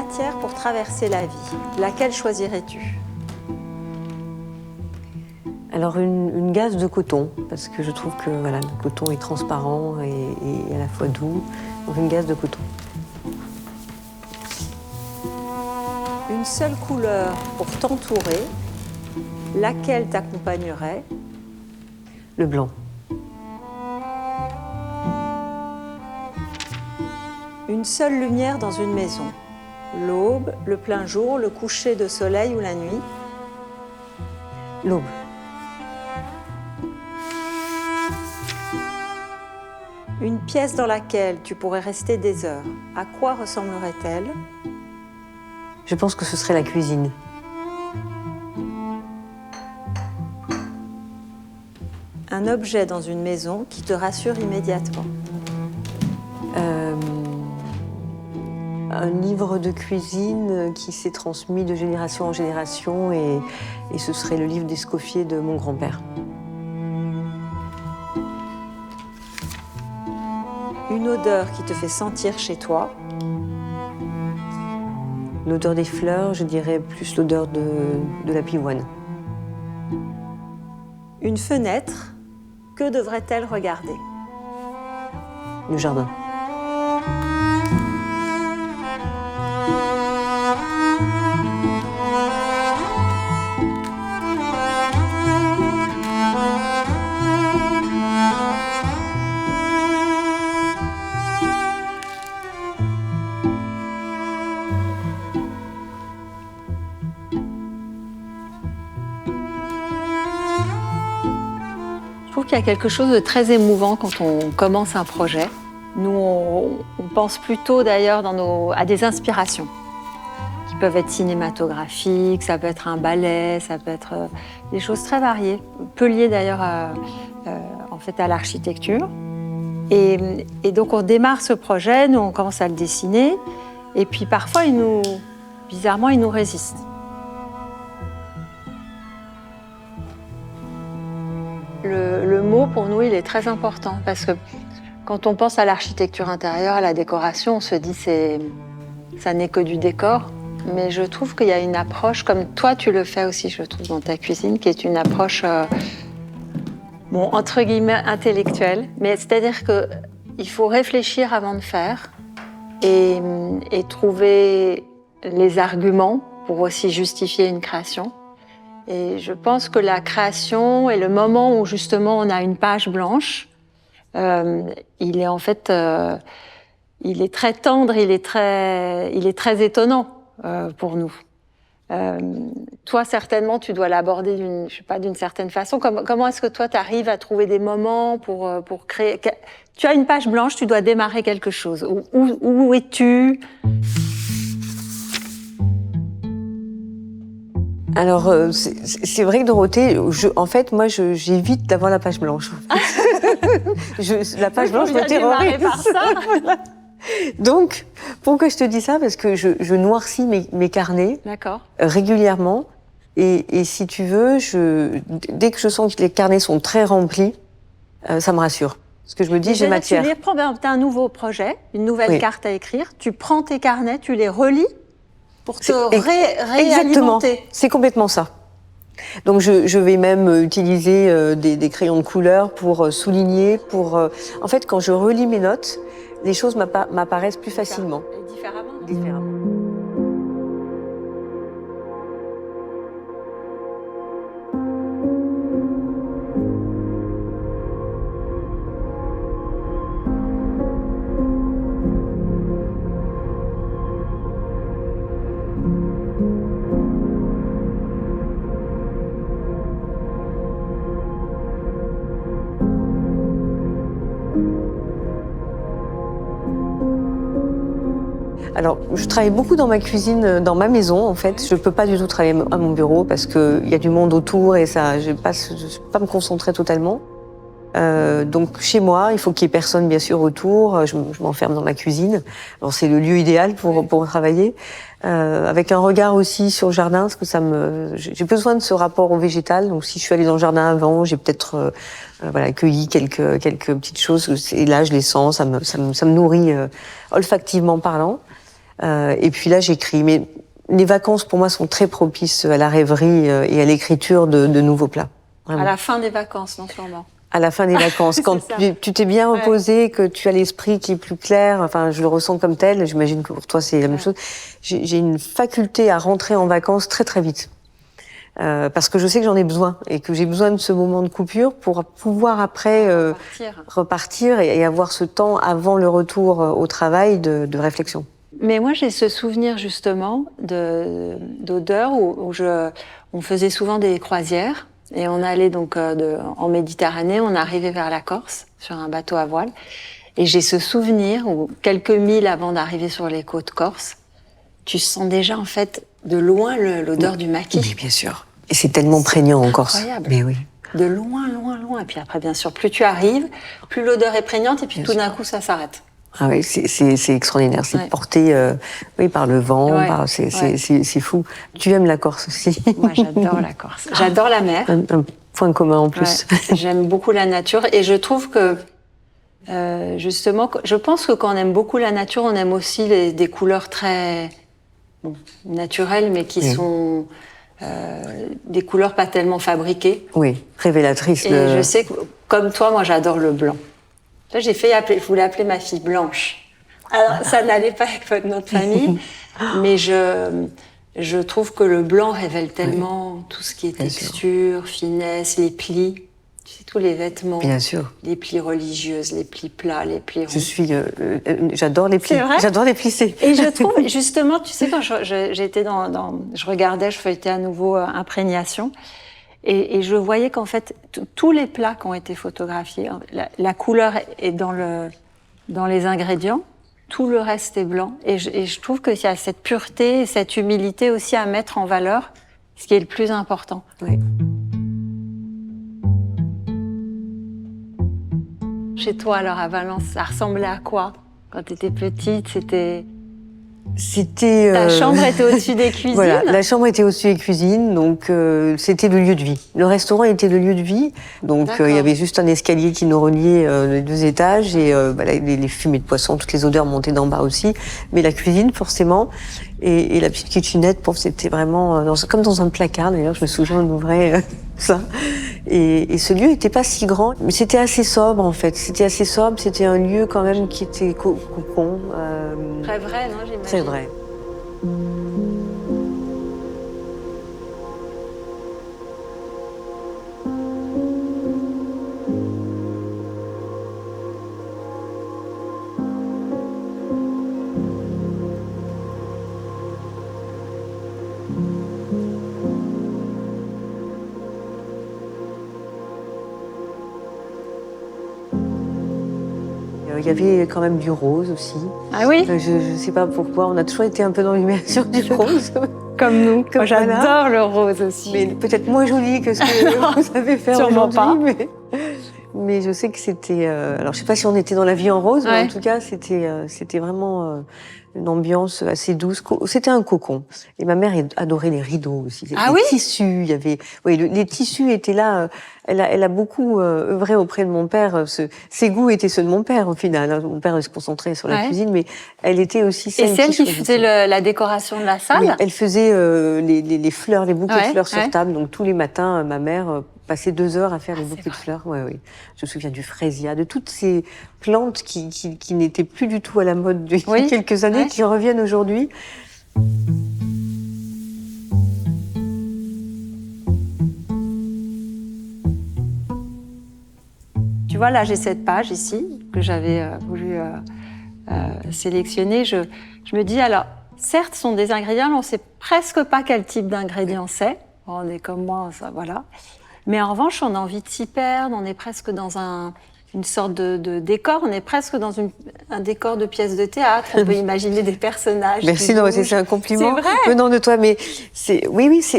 matière pour traverser la vie. Laquelle choisirais-tu ? Alors une gaze de coton, parce que je trouve que voilà, le coton est transparent et à la fois doux. Donc une gaze de coton. Une seule couleur pour t'entourer. Laquelle t'accompagnerait ? Le blanc. Une seule lumière dans une maison. L'aube, le plein jour, le coucher de soleil ou la nuit. L'aube. Une pièce dans laquelle tu pourrais rester des heures. À quoi ressemblerait-elle ? Je pense que ce serait la cuisine. Un objet dans une maison qui te rassure immédiatement. Un livre de cuisine qui s'est transmis de génération en génération et ce serait le livre d'Escoffier de mon grand-père. Une odeur qui te fait sentir chez toi. L'odeur des fleurs, je dirais plus l'odeur de la pivoine. Une fenêtre, que devrait-elle regarder ? Le jardin. Je trouve qu'il y a quelque chose de très émouvant quand on commence un projet. Nous, on pense plutôt d'ailleurs à des inspirations qui peuvent être cinématographiques, ça peut être un ballet, ça peut être des choses très variées, peu liées d'ailleurs à l'architecture. Et donc on démarre ce projet, nous on commence à le dessiner, et puis parfois bizarrement il nous résiste. Le mot, pour nous, il est très important parce que quand on pense à l'architecture intérieure, à la décoration, on se dit ça n'est que du décor. Mais je trouve qu'il y a une approche, comme toi tu le fais aussi, je trouve, dans ta cuisine, qui est une approche, entre guillemets, intellectuelle. Mais c'est-à-dire qu'il faut réfléchir avant de faire et trouver les arguments pour aussi justifier une création. Et je pense que la création est le moment où justement on a une page blanche. Il est en fait, il est très tendre, il est très étonnant pour nous. Toi, certainement, tu dois l'aborder d'une certaine façon. Comment est-ce que toi, tu arrives à trouver des moments pour créer ? Tu as une page blanche, tu dois démarrer quelque chose. Où es-tu ? Alors, c'est vrai que Dorothée, en fait, moi, j'évite d'avoir la page blanche. La page blanche me terrorise. Par ça. Voilà. Donc, pourquoi je te dis ça ? Parce que je noircis mes carnets régulièrement. Et si tu veux, dès que je sens que les carnets sont très remplis, ça me rassure. Parce que je me dis, j'ai matière. Tu as un nouveau projet, une nouvelle carte à écrire. Tu prends tes carnets, tu les relis pour te réalimenter. Exactement, c'est complètement ça. Donc je vais même utiliser des crayons de couleur pour souligner, en fait, quand je relis mes notes, les choses m'apparaissent plus facilement. Et différemment. Alors, je travaille beaucoup dans ma cuisine, dans ma maison, en fait. Je peux pas du tout travailler à mon bureau parce qu'il y a du monde autour et je peux pas me concentrer totalement. Donc, chez moi, il faut qu'il y ait personne, bien sûr, autour. Je m'enferme dans ma cuisine. Alors, c'est le lieu idéal pour travailler. Avec un regard aussi sur le jardin, parce que j'ai besoin de ce rapport au végétal. Donc, si je suis allée dans le jardin avant, j'ai peut-être, cueilli quelques petites choses. Et là, je les sens, ça me nourrit olfactivement parlant. Et puis là, j'écris. Mais les vacances, pour moi, sont très propices à la rêverie et à l'écriture de nouveaux plats. Vraiment. À la fin des vacances, non seulement. À la fin des vacances, quand tu t'es bien reposé, que tu as l'esprit qui est plus clair, enfin, je le ressens comme tel, j'imagine que pour toi, c'est la même chose. J'ai une faculté à rentrer en vacances très, très vite. Parce que je sais que j'en ai besoin et que j'ai besoin de ce moment de coupure pour pouvoir après repartir et avoir ce temps avant le retour au travail de réflexion. Mais moi, j'ai ce souvenir justement d'odeur où on faisait souvent des croisières et on allait donc en Méditerranée, on arrivait vers la Corse sur un bateau à voile. Et j'ai ce souvenir où quelques milles avant d'arriver sur les côtes corses, tu sens déjà en fait de loin l'odeur du maquis. Oui, bien sûr. Et c'est tellement prégnant en Corse. Incroyable. Mais oui. De loin, loin, loin. Et puis après, bien sûr, plus tu arrives, plus l'odeur est prégnante et puis tout d'un coup, ça s'arrête. Ah oui, c'est extraordinaire. C'est porté par le vent, c'est fou. Tu aimes la Corse aussi? Moi, j'adore la Corse. J'adore la mer. Un point commun en plus. Ouais. J'aime beaucoup la nature et je trouve que, justement, je pense que quand on aime beaucoup la nature, on aime aussi des couleurs très naturelles, mais qui sont des couleurs pas tellement fabriquées. Oui, révélatrices. Et je sais que, comme toi, moi, j'adore le blanc. Là, je voulais appeler ma fille Blanche. Alors, ça n'allait pas avec notre famille, mais je trouve que le blanc révèle tellement tout ce qui est texture, finesse, les plis. Tu sais, tous les vêtements. Bien sûr. Les plis religieuses, les plis plats, les plis ronds. J'adore les plis. C'est vrai. J'adore les plissés. Et je trouve, justement, tu sais, quand j'étais je regardais, je feuilletais à nouveau Imprégnation. Et je voyais qu'en fait, tous les plats qui ont été photographiés, la couleur est dans les ingrédients, tout le reste est blanc. Et je trouve qu'il y a cette pureté et cette humilité aussi à mettre en valeur, ce qui est le plus important. Oui. Chez toi, alors, à Valence, ça ressemblait à quoi? Quand tu étais petite, Ta chambre était au-dessus des cuisines. Voilà, la chambre était au-dessus des cuisines, donc c'était le lieu de vie. Le restaurant était le lieu de vie, donc il y avait juste un escalier qui nous reliait les 2 étages et les fumées de poisson, toutes les odeurs montaient d'en bas aussi. Mais la cuisine, forcément, et la petite kitchenette, c'était vraiment comme dans un placard. D'ailleurs, je me souviens, on ouvrait ça. Et ce lieu n'était pas si grand, mais c'était assez sobre en fait. C'était assez sobre, c'était un lieu quand même qui était cocon. Très vrai, non, j'imagine. Très vrai. Il y avait quand même du rose aussi. Ah oui? Je ne sais pas pourquoi, on a toujours été un peu dans l'immersion du rose. Comme nous. Comme j'adore le rose aussi. Mais peut-être moins joli que ce que vous savez faire aujourd'hui. Mais je sais que c'était... alors, je ne sais pas si on était dans la vie en rose, mais en tout cas, c'était vraiment une ambiance assez douce. C'était un cocon. Et ma mère adorait les rideaux aussi. Les tissus, il y avait... Oui, les tissus étaient là... Elle a beaucoup œuvré auprès de mon père. Ses goûts étaient ceux de mon père, au final. Mon père se concentrait sur la cuisine, mais elle était aussi celle qui... Et c'est elle qui faisait la décoration de la salle? Oui, elle faisait les fleurs, les bouquets de fleurs sur table. Donc, tous les matins, ma mère passait 2 heures à faire les bouquets de fleurs. Oui. Je me souviens du frésia, de toutes ces plantes qui n'étaient plus du tout à la mode il y a quelques années, qui reviennent aujourd'hui. Tu vois, là, j'ai cette page ici que j'avais voulu sélectionner. Je me dis, alors, certes, ce sont des ingrédients, mais on ne sait presque pas quel type d'ingrédients c'est. On est comme moi, ça, voilà. Mais en revanche, on a envie de s'y perdre. On est presque dans une sorte de décor. On est presque dans un décor de pièce de théâtre. On peut imaginer des personnages. Merci, non, c'est un compliment venant de toi. Mais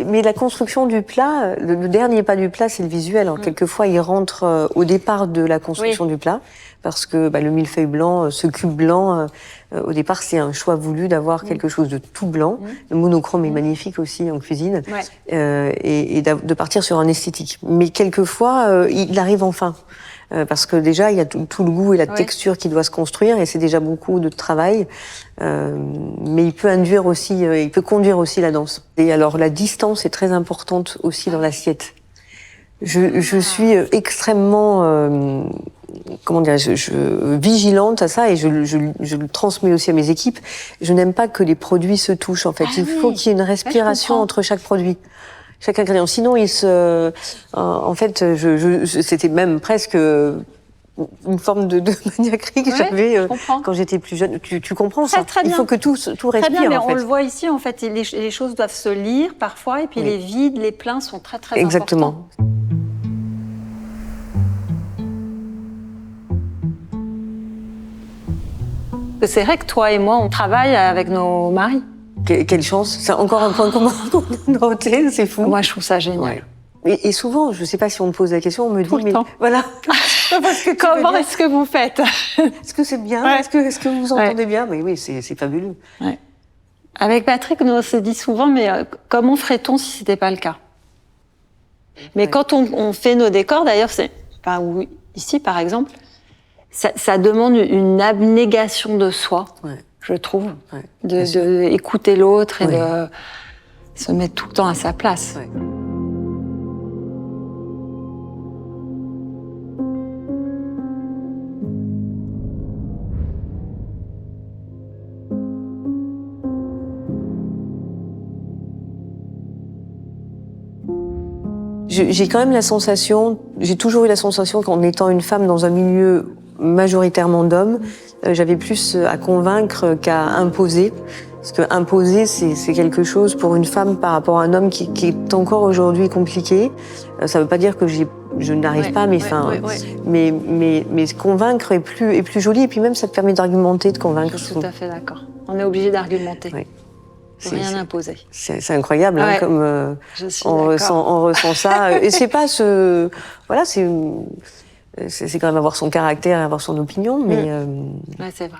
mais la construction du plat, le dernier pas du plat, c'est le visuel. Alors, quelquefois, il rentre au départ de la construction du plat. Parce que le millefeuille blanc, ce cube blanc, au départ, c'est un choix voulu d'avoir quelque chose de tout blanc. Le monochrome est magnifique aussi en cuisine. Et de partir sur un esthétique. Mais quelquefois, il arrive enfin. parce que déjà, il y a tout le goût et la Ouais. texture qui doit se construire, et c'est déjà beaucoup de travail. Mais il peut conduire aussi la danse. Et alors, la distance est très importante aussi dans l'assiette. Je suis extrêmement, comment dire, vigilante à ça, et je le transmets aussi à mes équipes. Je n'aime pas que les produits se touchent, en fait. Ah Il faut oui. qu'il y ait une respiration comprends. entre chaque produit, chaque ingrédient. Sinon, en fait, c'était même presque une forme de maniaquerie que Ouais, j'avais je comprends. quand j'étais plus jeune. Tu comprends Très, ça? très Il bien. faut que tout Très respire, bien, mais en on fait. le voit ici, en fait, les choses doivent se lire parfois, et puis Oui. les vides, les pleins sont très, très importants. Exactement. C'est vrai que toi et moi, on travaille avec nos maris. Quelle chance. C'est encore un point commun qu'on a noté, c'est fou. Moi, je trouve ça génial. Ouais. Et souvent, je ne sais pas si on me pose la question, on me dit, Tout le mais temps. voilà. Parce que Comment est-ce que vous faites? Est-ce que c'est bien? Ouais. Est-ce que vous entendez bien? Mais oui, c'est fabuleux. Ouais. Avec Patrick, on se dit souvent, mais comment ferait-on si c'était pas le cas? Mais Ouais. quand on fait nos décors, d'ailleurs, oui, ici par exemple, ça demande une abnégation de soi, Ouais. je trouve, Ouais, bien sûr. de écouter l'autre et Ouais. de se mettre tout le temps à sa place. Ouais. J'ai quand même la sensation, j'ai toujours eu la sensation qu'en étant une femme dans un milieu majoritairement d'hommes, j'avais plus à convaincre qu'à imposer. Parce que imposer, c'est quelque chose pour une femme par rapport à un homme qui est encore aujourd'hui compliqué. Ça ne veut pas dire que je n'arrive Ouais, pas, mais ouais, enfin, ouais, ouais. mais convaincre est plus joli, et puis même ça te permet d'argumenter, de convaincre. Je suis tout à fait d'accord. On est obligé d'argumenter. Ouais. Faut rien imposer. C'est incroyable, Ouais. hein, comme Je suis on ressent ça. Et c'est pas voilà, c'est quand même avoir son caractère et avoir son opinion, mais Ouais, c'est vrai.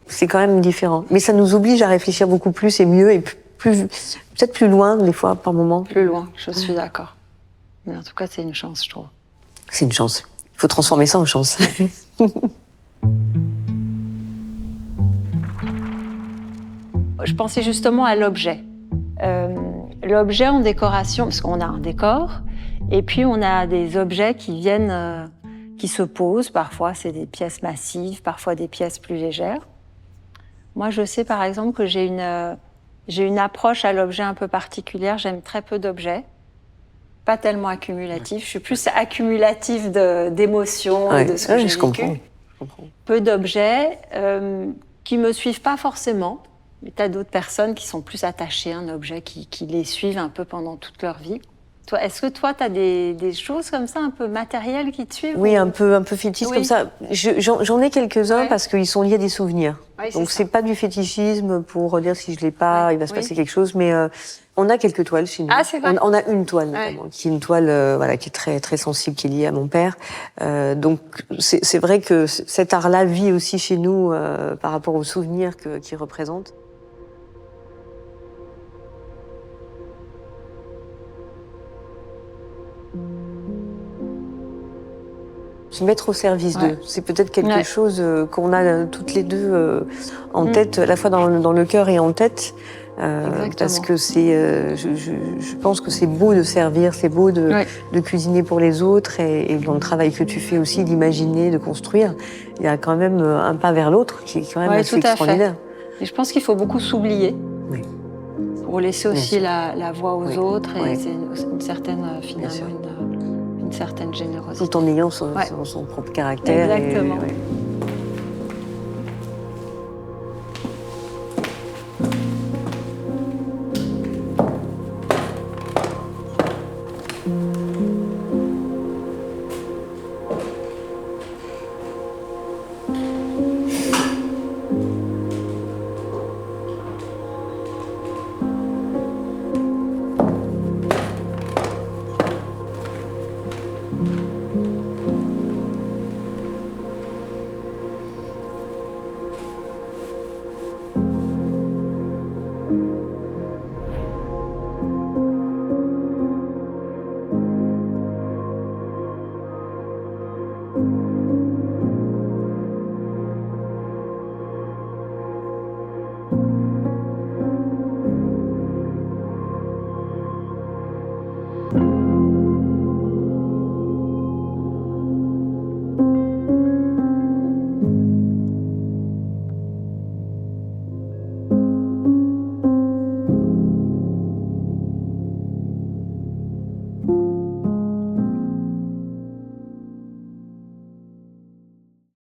c'est quand même différent. Mais ça nous oblige à réfléchir beaucoup plus et mieux, et peut-être plus loin des fois par moment. Plus loin, je suis d'accord. Mais en tout cas, c'est une chance, je trouve. C'est une chance. Il faut transformer ça en chance. Je pensais justement à l'objet. L'objet en décoration, parce qu'on a un décor, et puis on a des objets qui viennent, qui se posent. Parfois, c'est des pièces massives, parfois des pièces plus légères. Moi, je sais par exemple que j'ai une approche à l'objet un peu particulière. J'aime très peu d'objets, pas tellement accumulatifs. Je suis plus accumulative d'émotions et de ce que j'ai je vécu. comprends. Peu d'objets qui me suivent pas forcément. Mais tu as d'autres personnes qui sont plus attachées à un objet, qui les suivent un peu pendant toute leur vie. Toi, est-ce que toi, tu as des choses comme ça, un peu matérielles qui te suivent? Oui, ou... un peu fétiche Oui. comme ça. J'en ai quelques-uns, Ouais. parce qu'ils sont liés à des souvenirs. Oui, Donc ça. c'est pas du fétichisme pour dire si je l'ai pas, Ouais, il va se oui. passer quelque chose. Mais on a quelques toiles chez nous. Ah, c'est vrai. On a une toile notamment, qui est une toile voilà, qui est très très sensible, qui est liée à mon père. Donc c'est vrai que cet art-là vit aussi chez nous par rapport aux souvenirs qu'il représente. Se mettre au service d'eux, c'est peut-être quelque chose qu'on a toutes les deux en tête, à la fois dans le cœur et en tête, parce que je pense que c'est beau de servir, c'est beau de cuisiner pour les autres, et dans le travail que tu fais aussi, d'imaginer, de construire, il y a quand même un pas vers l'autre qui est quand même assez extraordinaire. Et je pense qu'il faut beaucoup s'oublier pour laisser aussi Bien sûr. la voix aux autres, et Oui. c'est une certaine, finalement, une certaine générosité. Tout en ayant son propre caractère. Exactement. Et,